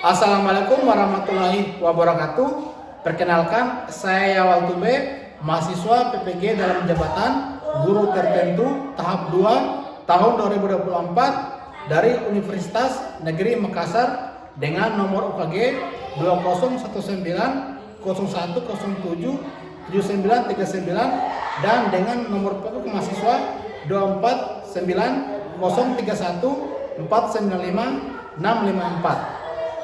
Assalamualaikum warahmatullahi wabarakatuh. Perkenalkan, saya Yawal Tube, mahasiswa PPG dalam jabatan guru tertentu tahap 2 tahun 2024 dari Universitas Negeri Makassar dengan nomor UKG 201101077939 dan dengan nomor pokok mahasiswa 2491314956554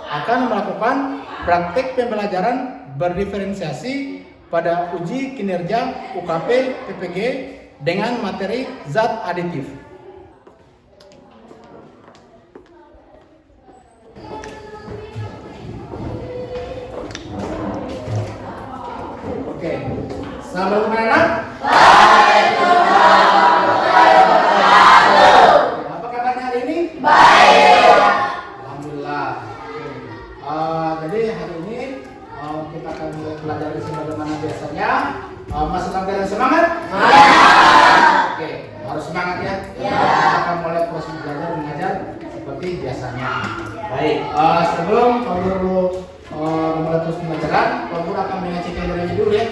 akan melakukan praktek pembelajaran berdiferensiasi pada uji kinerja UKP PPG dengan materi zat aditif. Oke, selamat anak. Apa kabarnya hari ini? Baik. Alhamdulillah. Jadi hari ini kita akan belajar sebagaimana biasanya. Masih dalam keadaan semangat? Oke, harus semangat ya. Kita akan mulai proses belajar mengajar seperti biasanya. Baik. Sebelum Pak Guru memulai terus pembelajaran, Pak Guru akan mengecek kajiannya dulu ya.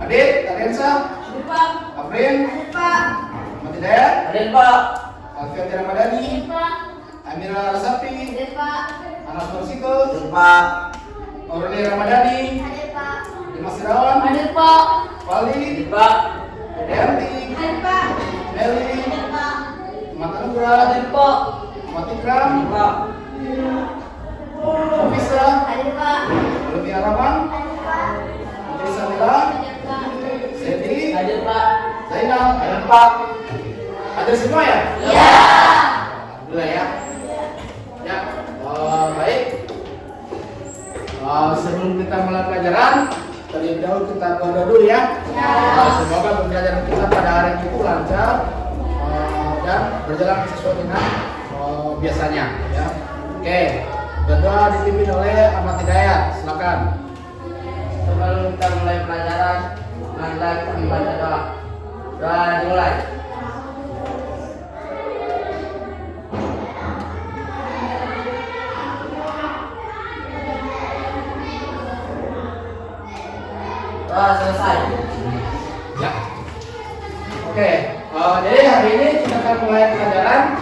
Adit, Tarensa, Afrin, Mati Dayat, Alfian Ramadhani, Amira Rasapi, Anas Persiko, Aureli Ramadhani, Dimas Irawan, Fali, Deanti, Meli, Mata Nugra, Mati Kram, Ofisa, Olivia Rahman, Putri Samila, Sedi, Zainal, ada semua ya? Iya. Alhamdulillah ya. Ya, baik. Sebelum kita mulai pelajaran, terlebih dahulu kita berdoa dulu ya. Semoga pembelajaran kita pada hari itu lancar dan berjalan sesuai dengan biasanya. Ya. Oke, berdoa dipimpin oleh Ahmad Hidayat. Silakan. Sebelum kita mulai pelajaran, marilah kita membaca doa. Doa dimulai. Doa selesai. Ya. Oke, jadi hari ini kita akan mulai pelajaran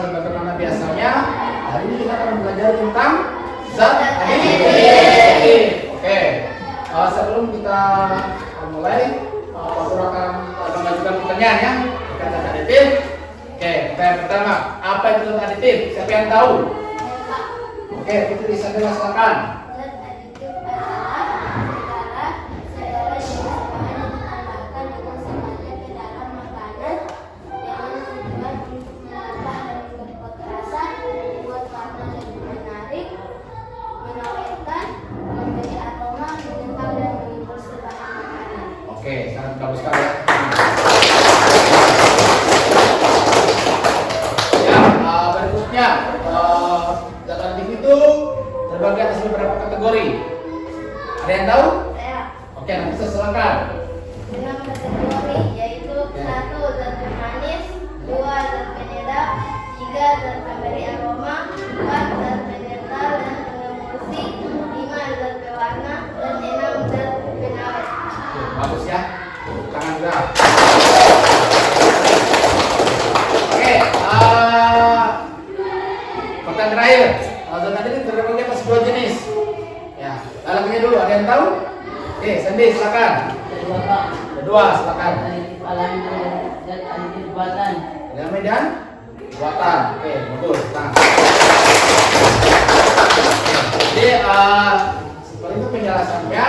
sebagaimana biasanya. Hari ini kita akan belajar tentang zat aditif. Oke, sebelum kita mulai, Pak Guru akan mengajukan pertanyaan ya terkait zat aditif. Oke, pertanyaan pertama, apa itu zat aditif? Siapa yang tahu? Oke, Putri Isabella silakan. Oke, sangat bagus sekali. Ya, berikutnya zat aditif itu terbagi atas beberapa kategori. Ada yang tahu? Oke, nanti saya silakan. Dengan kategori yaitu 1 zat pemanis, 2 zat penyedap, 3 zat pemberi aroma, 4 zat penyerta dan pengemulsi, 5 zat pewarna, dan 6 zat pengawet. Bagus ya, tangan gerak. Oke, pertanyaan terakhir. Zat aditif terbagi atas 2 jenis. Ya, dalamnya dulu. Ada yang tahu? Oke, Sandi silakan. Kedua, silakan. Aditif alami dan aditif buatan. Alami dan buatan. Oke, bagus. Tangan. Jadi, seperti itu penjelasannya.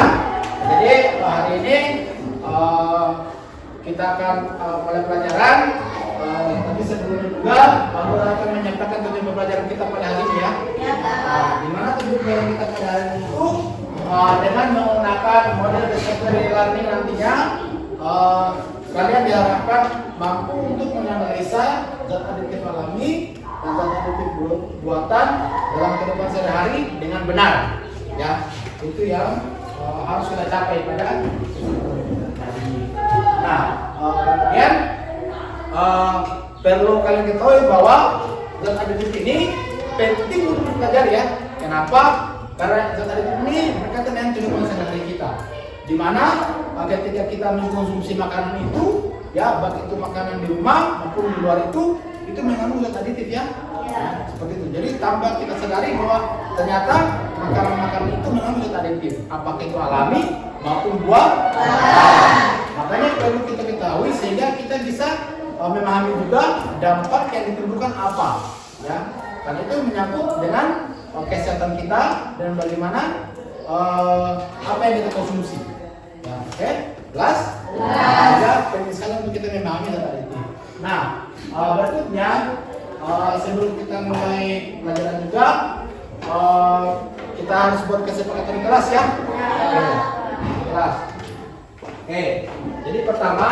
Jadi hari ini kita akan mulai pelajaran. Tapi sebelumnya juga Pak Guru akan menyampaikan tujuan pembelajaran kita pada hari ini ya. Di mana tujuan pembelajaran kita pada hari ini itu dengan menggunakan model discovery learning nantinya kalian diharapkan mampu untuk menganalisa zat aditif alami dan zat aditif buatan dalam kehidupan sehari-hari dengan benar. Ya, itu yang harus kita capai pada hari ini. perlu kalian ketahui bahwa zat aditif ini penting untuk dipelajari ya. Kenapa? Karena zat aditif ini berkaitan dengan kehidupan sehari-hari kita. Di mana ketika kita mengkonsumsi makanan itu, ya baik itu makanan di rumah maupun di luar itu mengandung zat aditif ya. Seperti itu. Jadi tambah kita sadari bahwa ternyata makanan-makanan itu mengandung zat aditif, apakah itu alami maupun buah. Makanya perlu kita ketahui sehingga kita bisa memahami juga dampak yang ditimbulkan apa, ya. Karena itu menyangkut dengan kesehatan kita dan bagaimana apa yang kita konsumsi. Ya, oke, jelas? Ya, penting sekali untuk kita memahami zat aditif. Nah, berikutnya sebelum kita mulai pelajaran juga kita harus buat kesepakatan di kelas ya. Kelas. Oke, jadi pertama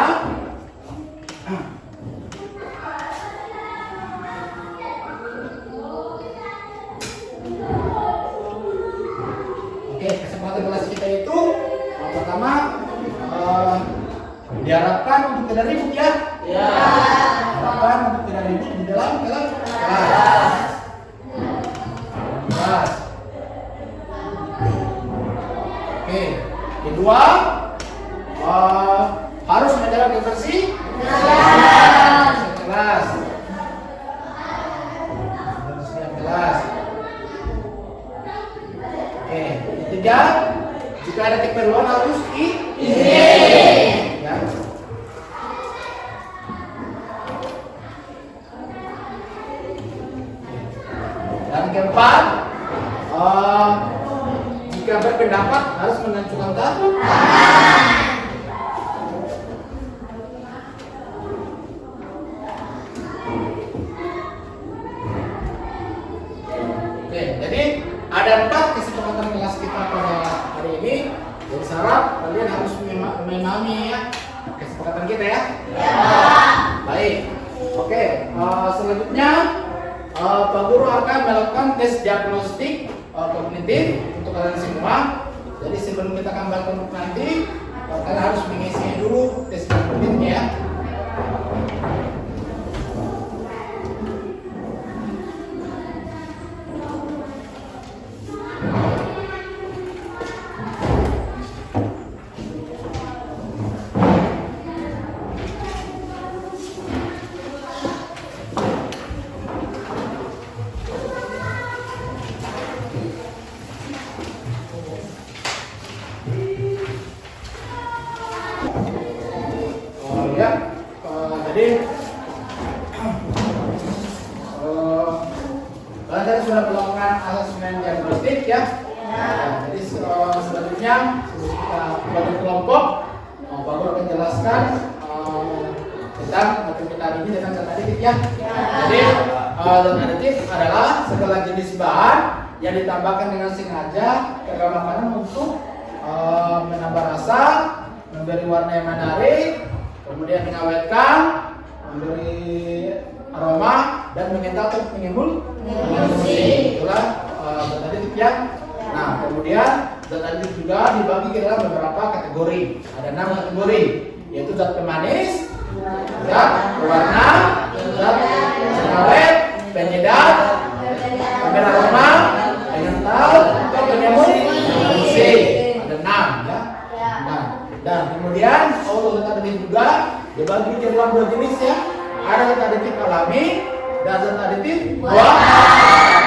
kesempatan kelas kita itu pertama diharapkan untuk tidak ribut ya. Diharapkan untuk tidak ribut di dalam kelas. Oke, kedua harus menjaga kebersihan kelas. Kelas. Oke, ketiga, jika ada keperluan harus izin. Ya. Dan keempat, jika berpendapat harus mengajukan tangan. Oke, jadi ada 4 kesepakatan kelas kita pada hari ini. Jadi syarat kalian harus memahami ya kesepakatan kita ya. Baik. Oke, selanjutnya Pak Guru akan melakukan tes diagnostik kognitif untuk kalian semua. Jadi sebelum kita kembali nanti, kalian harus mengisi dulu tes kognitifnya ya. Kalian sudah melakukan asesmen diagnostik ya. Jadi selanjutnya kita bagi kelompok. Pak Guru akan jelaskan tentang matematika ini dengan zat aditif ya. Jadi zat aditif adalah segala jenis bahan yang ditambahkan dengan sengaja ke dalam makanan untuk menambah rasa, memberi warna yang menarik, kemudian mengawetkan, memberi aroma dan mengental atau menimbul emosi. Itulah zat aditif ya. Nah, kemudian zat aditif juga dibagi ke dalam beberapa kategori. Ada 6 kategori, yaitu zat pemanis, zat pewarna, zat pengawet, penyedap, pemberi aroma, pengental, atau penimbul emosi. Ada 6 ya. Nah, dan kemudian zat aditif juga dibagi ke dalam 2 jenis ya. Ada zat aditif alami dan zat aditif buatan.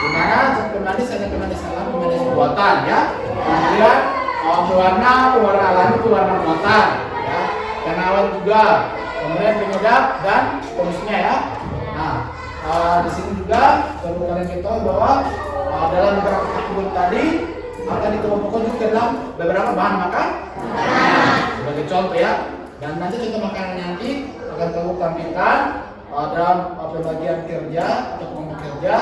Dimana zat pemanis ada pemanis alami, pemanis buatan ya. Kemudian pewarna alami, pewarna buatan ya. Pengawet juga, kemudian penyedap dan seterusnya ya. Nah, di sini juga perlu kalian ketahui bahwa dalam beberapa kategori tadi akan dikelompokkan juga dalam beberapa bahan makan. Sebagai contoh ya. Dan nanti contoh makanan nanti akan kamu tampilkan dalam pembagian kerja atau kelompok kerja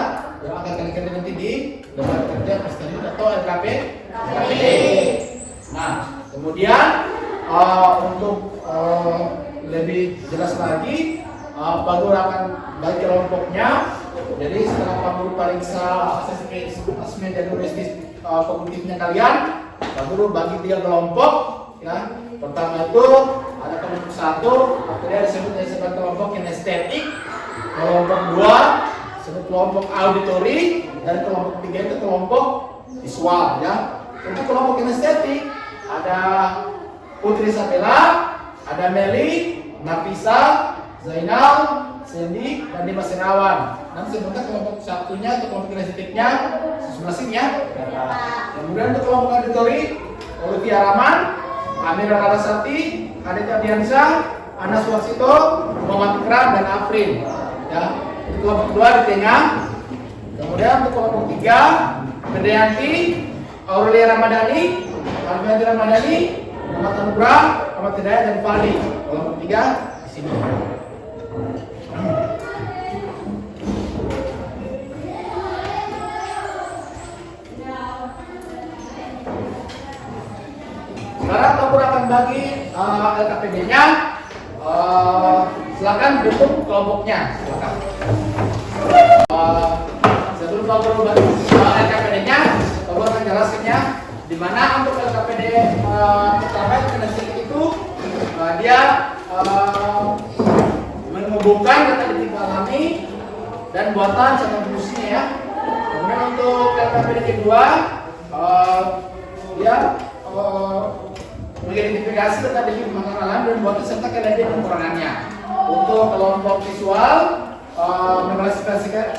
yang akan kalian kerja nanti di lembaga kerja prestasi atau LKP. Nah, kemudian untuk lebih jelas lagi, Pak Guru akan bagi kelompoknya. Jadi setelah Pak Guru periksa asesmen diagnostik kognitifnya kalian, Pak Guru bagi 3 kelompok ya. Pertama itu ada kelompok 1, dia disebut sebagai kelompok yang kinestetik, kelompok 2 sebagai kelompok auditori, dan kelompok 3 itu kelompok visual ya. Untuk kelompok kinestetik ada Putri Sapela, ada Meli, Nafisa, Zainal, Sandy, dan Dimas Sinawan. Nanti sebentar kelompok satunya atau kelompok kinestetiknya masing-masing ya. Kemudian untuk kelompok auditori, Olivia Rahman, Amira Larasati, Aditya Diansyah, Ana Suwarsito, Muhammad Ikram, dan Afrin. Ya, untuk kelompok 2 di tengah. Kemudian untuk kelompok 3, Fedayanti, Aurelia Ramadhani, Alfianti Ramadhani, Muhammad Anugrah, Muhammad Hidayat, dan Fali. Kelompok 3 di sini. Sekarang Bapak akan bagi LKPD-nya. Silakan bentuk kelompoknya. Silakan. Sebelum Bapak bagi LKPD-nya, Bapak akan jelaskannya di mana untuk LKPD pertama itu dia menghubungkan data detik alami dan buatan serta fungsinya ya. Kemudian untuk LKPD kedua dia mengidentifikasi data detik makanan alam dan buatan serta kelebihan dan kekurangannya. Untuk kelompok visual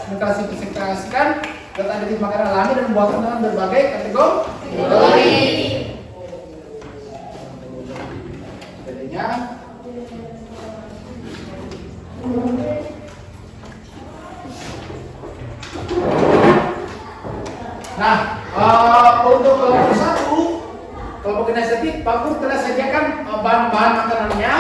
mengklasifikasikan data detik makanan alami dan buatan dengan berbagai kategori. Jadinya nah, untuk kelompok 1, kelompok kinestetik, Pak Guru telah sediakan bahan-bahan makanannya.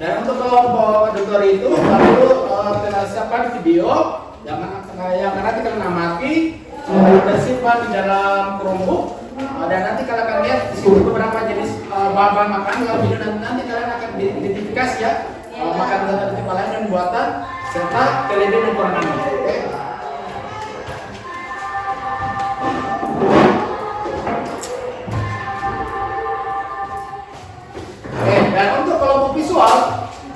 Dan untuk kelompok dokter itu baru kita siapkan video yang nanti kalian amati tersimpan di dalam Chromebook. Dan nanti kalian akan lihat di situ beberapa jenis bahan-bahan makanan dalam video, dan nanti kalian akan diidentifikasi ya makanan data detik lain dan buatan serta kelebihan dan kekurangannya. Oke. Dan untuk kelompok visual,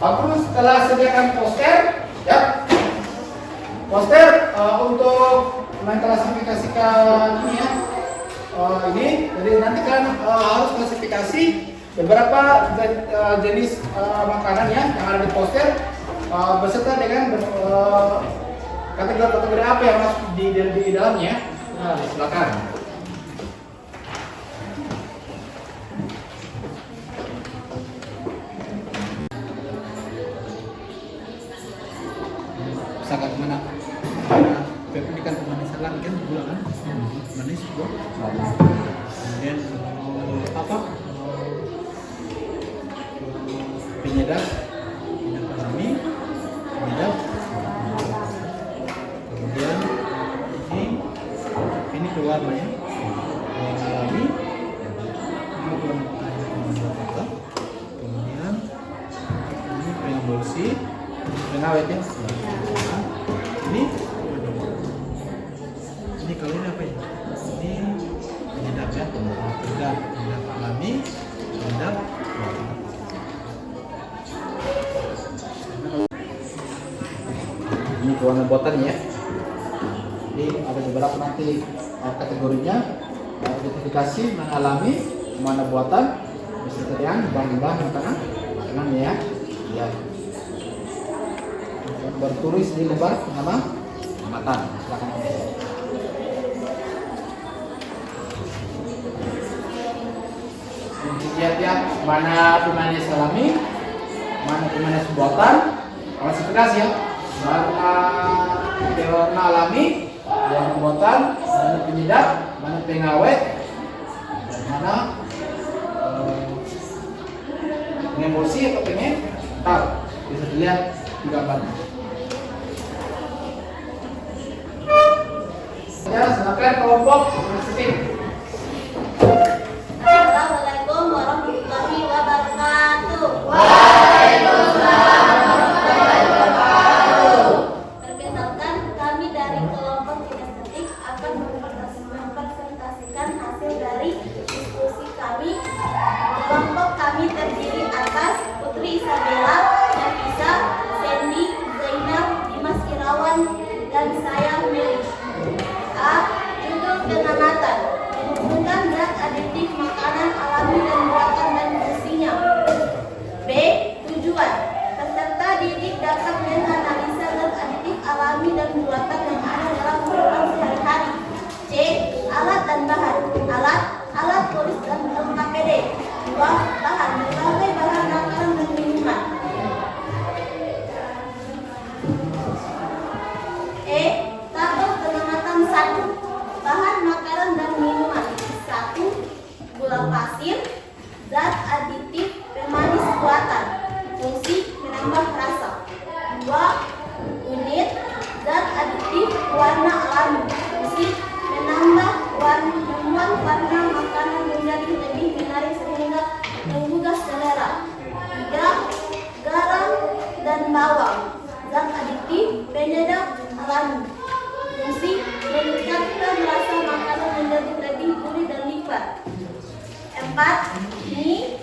Pak Guru telah sediakan poster, ya. Poster untuk mengklasifikasikan ini ya. Ini, jadi nanti kan harus klasifikasi beberapa jenis makanan ya yang ada di poster beserta dengan kategori-kategori apa yang masuk di dalamnya. Nah, silakan. Sangat mana? Pendidikan pemanisan kan gula kan? Manis gula. Kemudian apa? Penyedap alami, penyedap. Kemudian ini pewarnanya, pewarna alami. Kemudian ini pengembulsi, pengawet ya. Ini kalau ini apa ya? Ini penyedap ya, penyedap alami, penyedap. Ini pewarna buatan ya. Ini ada beberapa nanti kategorinya, identifikasi mana alami, mana buatan, beserta dengan bahan-bahan makanan ya. Ya. Bertulis di lembar nama amatan. Silakan. Lihat ya, mana pemanis alami, mana pemanis buatan, klasifikasi ya. Mana pewarna alami, warna buatan, mana penyedap, mana pengawet, dan mana pengemulsi atau pengentar. Bisa dilihat di gambar. Ya, silakan kelompok Siti. Assalamualaikum warahmatullahi wabarakatuh. Perkenalkan, kami dari kelompok kinestetik akan mempresentasikan hasil dari diskusi kami. Kelompok kami terdiri atas Putri Isabella, Nafisa, Sandy, Zainab, Dimas Irawan, dan saya Meli. A. Judul pengamatan: menghubungkan zat aditif makanan alami dan buatan dan fungsinya. B. Tujuan: peserta didik dapat menganalisa zat aditif alami dan buatan yang ada dalam kehidupan sehari-hari. C. Alat dan bahan: alat tulis dan LKPD. 2. Bahan: berbagai bahan makanan dan minuman. E. Tabel pengamatan 1. Bahan makanan dan minuman: 1. Gula pasir, zat aditif pemanis buatan, fungsi menambah rasa. 2. Unit, zat aditif warna alami, fungsi menambah membuat warna makanan menjadi lebih menarik sehingga menggugah selera. 3. Garam dan bawang, zat aditif penyedap alami, fungsi meningkatkan rasa makanan menjadi lebih gurih dan nikmat. 4. Mie,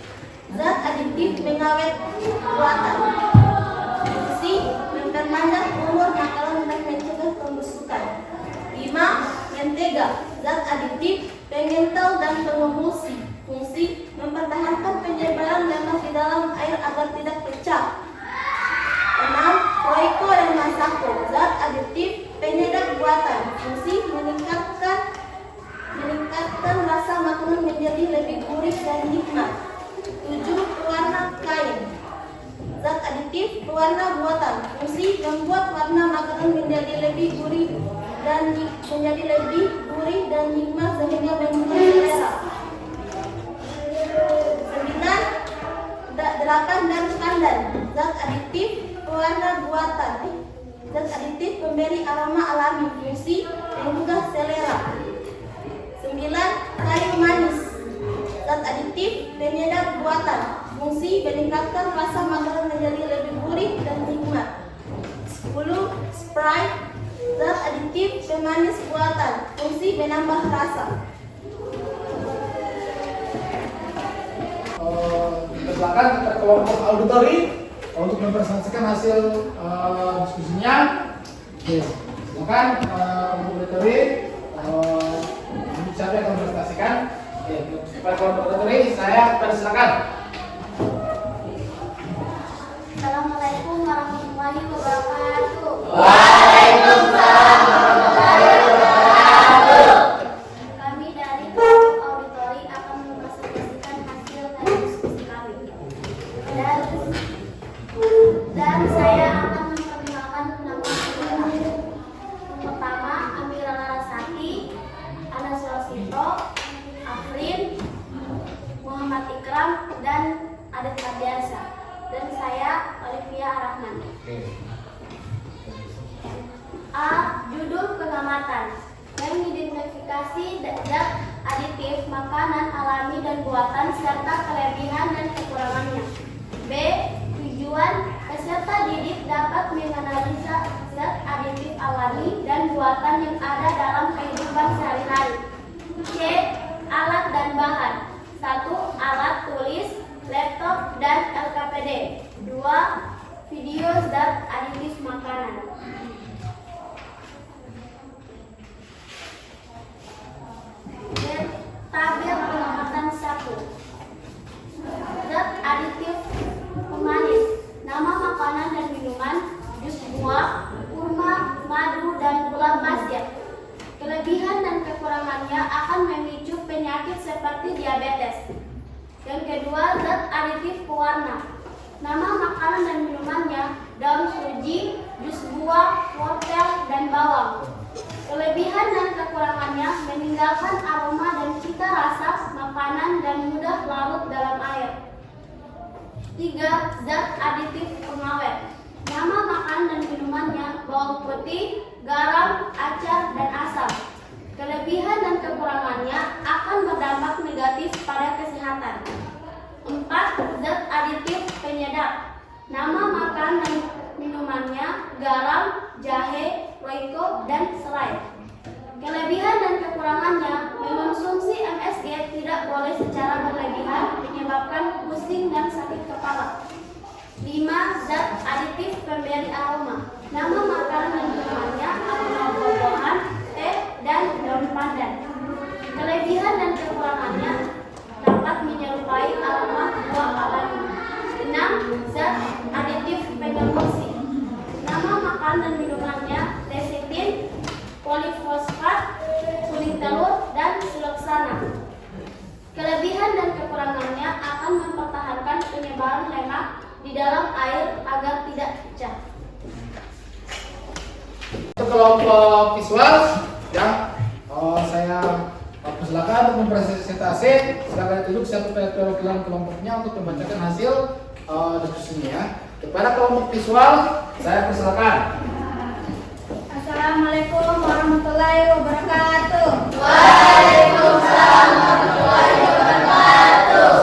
zat aditif pengawet buatan, fungsi memperpanjang umur makanan dan mencegah pembusukan. 5. Mentega, zat aditif pengental dan pengemulsi, fungsi mempertahankan penyebaran lemak di dalam air agar tidak pecah. 6. Royco dan Masako, zat aditif penyedap buatan, fungsi meningkatkan rasa makanan menjadi lebih gurih dan nikmat. 7. Pewarna kain, zat aditif pewarna buatan, fungsi membuat warna makanan menjadi lebih gurih dan nikmat sehingga menggugah selera. 9. 8 dan pandan, zat aditif pewarna buatan, zat aditif pemberi aroma alami, fungsi menggugah selera. 9. Kayu manis, zat aditif penyedap buatan, fungsi meningkatkan rasa makanan menjadi lebih gurih dan nikmat. 10. Sprite, zat aditif pemanis buatan, fungsi menambah rasa. Silakan ke kelompok auditori untuk mempresentasikan hasil diskusinya. Oke, silakan auditori. Siapa yang akan mempresentasikan? Oke, kepada kelompok auditori saya persilakan. Assalamualaikum warahmatullahi wabarakatuh. Waalaikumsalam warahmatullahi wabarakatuh. Kami dari kelompok auditori akan mempresentasikan hasil dari diskusi kami. Dan saya akan memperkenalkan nama kita. Yang pertama, Amira Larasati, Ana Sulasito, Afrin, Muhammad Ikram, dan Adit Ardiansyah. Dan saya Olivia Rahman. A. Judul pengamatan: mengidentifikasi zat aditif makanan alami dan buatan serta kelebihan dan kekurangannya. B. Tujuan: peserta didik dapat menganalisa zat aditif alami dan buatan yang ada dalam kehidupan sehari-hari. C. Alat dan bahan: 1. Alat tulis, laptop, dan LKPD. 2. Video zat aditif makanan. Tabel pengamatan 1. Zat aditif pemanis: nama makanan dan minuman, jus buah, kurma, madu, dan gula pasir. Kelebihan dan kekurangannya akan memicu penyakit seperti diabetes. Yang kedua, zat aditif pewarna: nama makanan dan minumannya, daun suji, jus buah, wortel, dan bawang. Kelebihan dan kekurangannya meninggalkan aroma dan cita rasa makanan dan mudah larut dalam air. 3. Zat aditif pengawet: nama makanan dan minumannya, bawang putih, garam, acar, dan asam. Kelebihan dan kekurangannya akan berdampak negatif pada kesehatan. 4. Zat aditif penyedap. Nama makan dan minumannya garam, jahe, roiko, dan serai. Kelebihan dan kekurangannya, mengonsumsi MSG tidak boleh secara berlebihan menyebabkan pusing dan sakit kepala. 5. Zat aditif pemberi aroma. Nama makanan dan minumannya aroma buah-buahan, teh, dan daun pandan. Kelebihan dan kekurangannya dapat menyerupai aroma buah alami. 6. Zat aditif pengemulsi. Nama makan dan minumannya lecithin, polifosfat, kuning telur, dan siloksana. Kelebihan dan kekurangannya akan mempertahankan penyebaran lemak di dalam air agar tidak pecah. Untuk kelompok visual, ya, saya persilakan untuk mempresentasi. Silakan duduk satu perwakilan kelompoknya untuk membacakan hasil diskusinya. Ya. Kepada kelompok visual, saya persilakan. Assalamualaikum warahmatullahi wabarakatuh. Waalaikumsalam warahmatullahi wabarakatuh.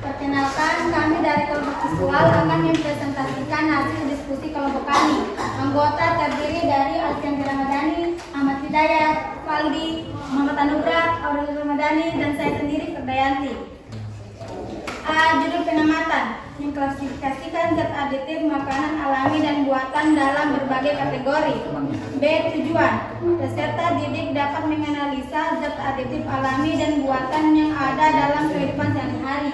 Perkenalkan, kami dari kelompok visual akan mempresentasikan hasil diskusi kelompok kami. Anggota terdiri dari Alfian Ramadhani, Ahmad Hidayat, Faldi, Muhammad Anugrah, Aurel Ramadhani, dan saya sendiri Ferdayanti. Judul pengamatan mengklasifikasikan zat aditif makanan alami dan buatan dalam berbagai kategori. B. Tujuan, peserta didik dapat menganalisa zat aditif alami dan buatan yang ada dalam kehidupan sehari-hari.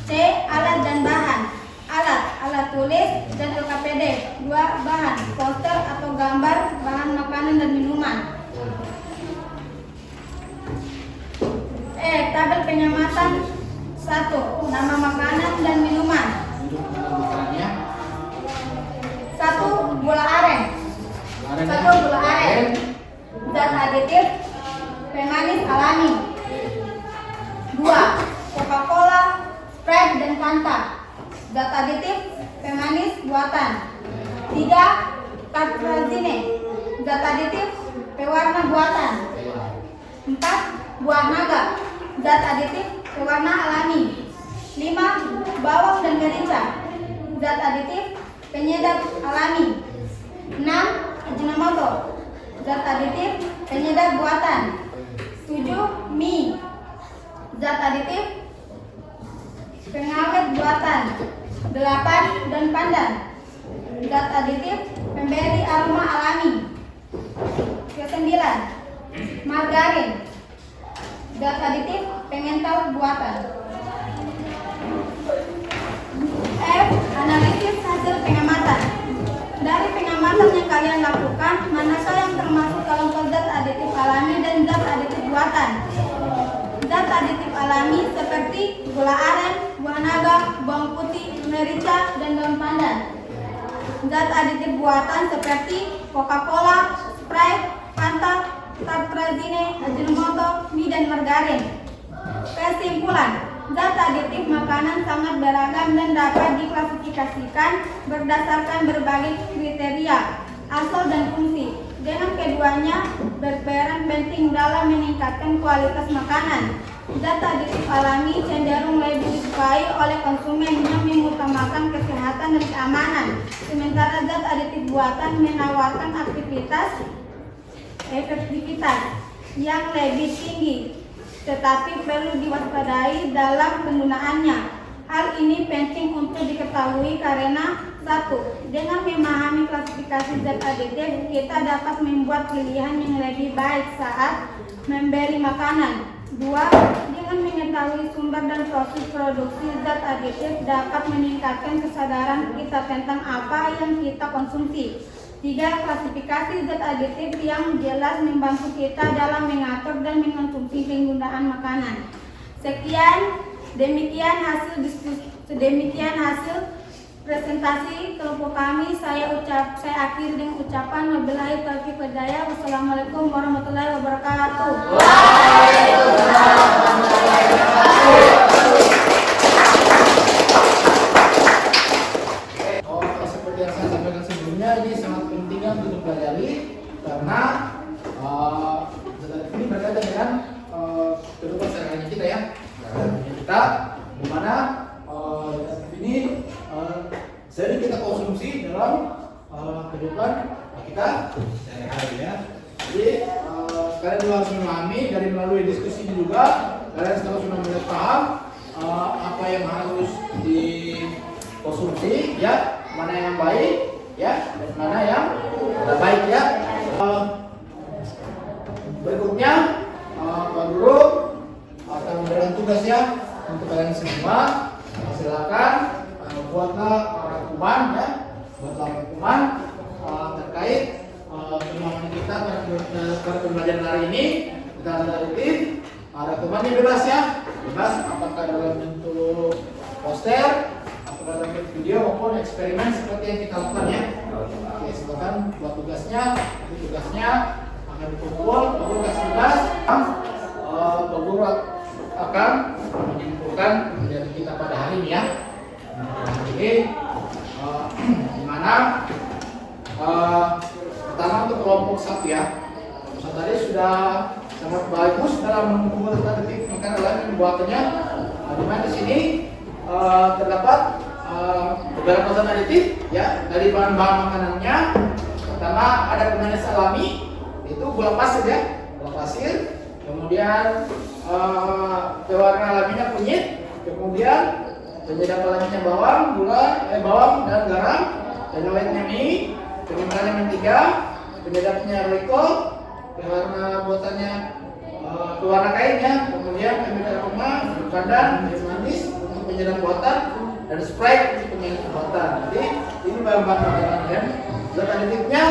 C. Alat dan bahan. Alat tulis dan LKPD. 2. Bahan, poster atau gambar bahan makanan dan minuman. E. Tabel pengamatan. 1. Nama makanan dan minuman. 1. Gula aren. 1. Gula aren. Zat aditif pemanis alami. 2. Coca-Cola, Sprite, dan Fanta. Zat aditif pemanis buatan. 3. Tartrazine. Zat aditif pewarna buatan. 4. Buah naga. Zat aditif pewarna alami. 5. Bawang dan merica. Zat aditif penyedap alami. 6. Ajinomoto. Zat aditif penyedap buatan. 7. Mie. Zat aditif pengawet buatan. 8. Daun pandan. Zat aditif pemberi aroma alami. 9. Margarin. Zat aditif pengental buatan. F. Analisis hasil pengamatan. Dari pengamatan yang kalian lakukan, manakah yang termasuk kelompok zat aditif alami dan zat aditif buatan? Zat aditif alami seperti gula aren, buah naga, bawang putih, merica, dan daun pandan. Zat aditif buatan seperti Coca-Cola, Sprite, Fanta, Tartrazine, Ajinomoto, mie, dan margarin. Kesimpulan, zat aditif makanan sangat beragam dan dapat diklasifikasikan berdasarkan berbagai kriteria, asal dan fungsi. Dengan keduanya berperan penting dalam meningkatkan kualitas makanan. Zat aditif alami cenderung lebih disukai oleh konsumen yang mengutamakan kesehatan dan keamanan. Sementara zat aditif buatan menawarkan efektivitas yang lebih tinggi, tetapi perlu diwaspadai dalam penggunaannya. Hal ini penting untuk diketahui karena 1. Dengan memahami klasifikasi zat aditif, kita dapat membuat pilihan yang lebih baik saat membeli makanan. 2. Dengan mengetahui sumber dan proses produksi zat aditif dapat meningkatkan kesadaran kita tentang apa yang kita konsumsi. 3. Klasifikasi zat aditif yang jelas membantu kita dalam mengatur dan mengkonsumsi penggunaan makanan. Demikian hasil presentasi kelompok kami. Saya akhiri dengan ucapan wabillahi taufiq wal hidayah. Wassalamualaikum warahmatullahi wabarakatuh. Waalaikumsalam warahmatullahi wabarakatuh. Seperti yang saya sampaikan sebelumnya, ini sangat penting untuk dipelajari karena Ini berkaitan dengan kehidupan sehari-hari kita ya. Kita dimana ini sering kita konsumsi dalam kehidupan kita sehari-hari ya. Jadi kalian juga harus memahami dari melalui diskusi ini juga kalian sekarang sudah mulai paham apa yang harus dikonsumsi ya, mana yang baik ya dan mana yang tidak baik ya. Berikutnya Pak Guru akan memberikan tugas ya untuk kalian semua. Silakan buatlah rangkuman ya, buatlah rangkuman terkait pemahaman kita pada pembelajaran hari ini. Kita analitik rangkumannya bebas ya, bebas apakah dalam bentuk poster, apakah dalam bentuk video maupun eksperimen seperti yang kita lakukan ya. Oke, silakan buat tugasnya. Tugasnya akan dikumpul, Pak Guru kasih tugas. Pak Guru akan menyimpulkan pembelajaran kita pada hari ini ya. Jadi dimana pertama untuk kelompok 1 ya. Kelompok tadi sudah sangat bagus dalam mengumpulkan statistik makanan lain yang dibuatnya. Dimana di sini terdapat beberapa zat aditif ya dari bahan-bahan makanannya. Pertama ada pemanis alami, itu gula pasir ya, gula pasir. Kemudian pewarna alaminya kunyit, kemudian penyedap alaminya bawang, bawang dan garam, penyelewetnya mie, penyedapnya mentega, penyedapnya roiko, pewarna buatannya pewarna kainnya, kemudian penyedap aroma, pandan, manis untuk penyedap buatan, dan Sprite untuk penyedap buatan. Jadi ini bahan-bahan makanan ya. Zat aditifnya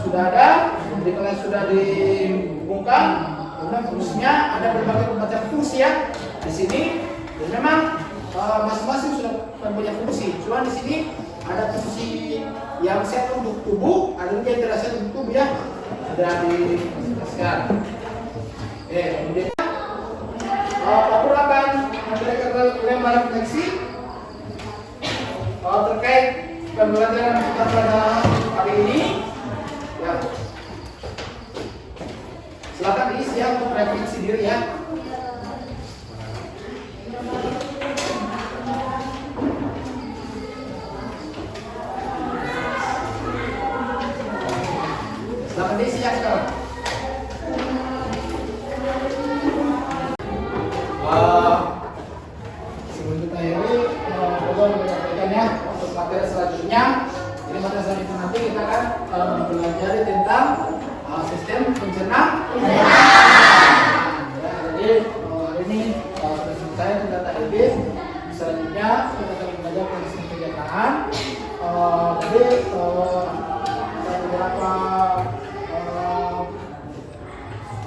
sudah ada, jadi kalian sudah dihubungkan. Kemudian fungsinya ada berbagai macam fungsi ya di sini. Dan memang masing-masing sudah punya fungsi. Cuma di sini ada fungsi yang sehat untuk tubuh, ada juga yang tidak sehat untuk tubuh ya. Sudah dijelaskan. Oke, kemudian Pak Guru akan memberikan lembar refleksi terkait pembelajaran kita pada hari ini. Ya. Silakan diisi ya untuk refleksi diri ya. Silakan diisi ya sekarang. Sebelum kita akhiri, Bapak menyampaikan ya untuk materi selanjutnya. Jadi materi selanjutnya nanti kita akan mempelajari tentang sistem pencernaan. Jadi hari ini sudah selesai tentang tadi. Selanjutnya kita akan belajar tentang sistem pencernaan. Jadi beberapa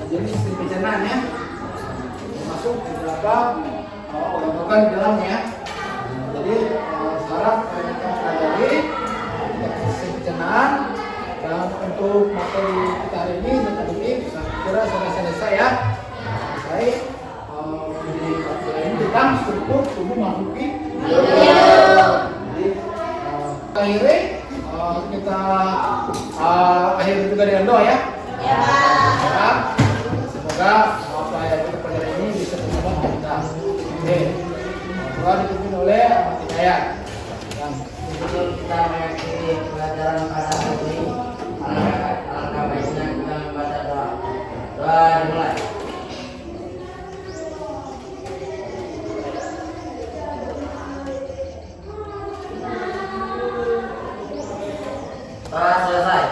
jenis sistem pencernaan ya, termasuk beberapa organ-organ di dalamnya. Jadi sekarang kita pelajari sistem pencernaan. Dan untuk materi kita hari ini saya kira sudah selesai ya. Selesai di pelajaran ini tentang struktur tubuh makhluk hidup. Jadi akhirnya kita akhiri juga dengan doa ya. Ya. Semoga apa yang kita pelajari ini bisa bermanfaat bagi kita. Oke. Doa dipimpin oleh Ahmad Hidayat. Sebelum kita mengakhiri pelajaran pada hari ini, alangkah baiknya kita membaca doa. Doa dimulai. Doa selesai.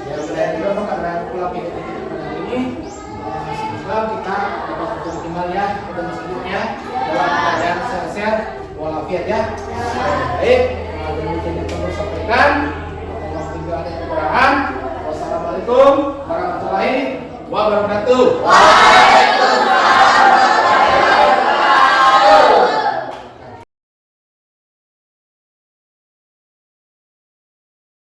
Ya sudah juga karena pulang kita pada hari ini. Semoga kita dapat bertemu kembali ya pada selanjutnya dalam keadaan sehat-sehat walafiat ya. Baik.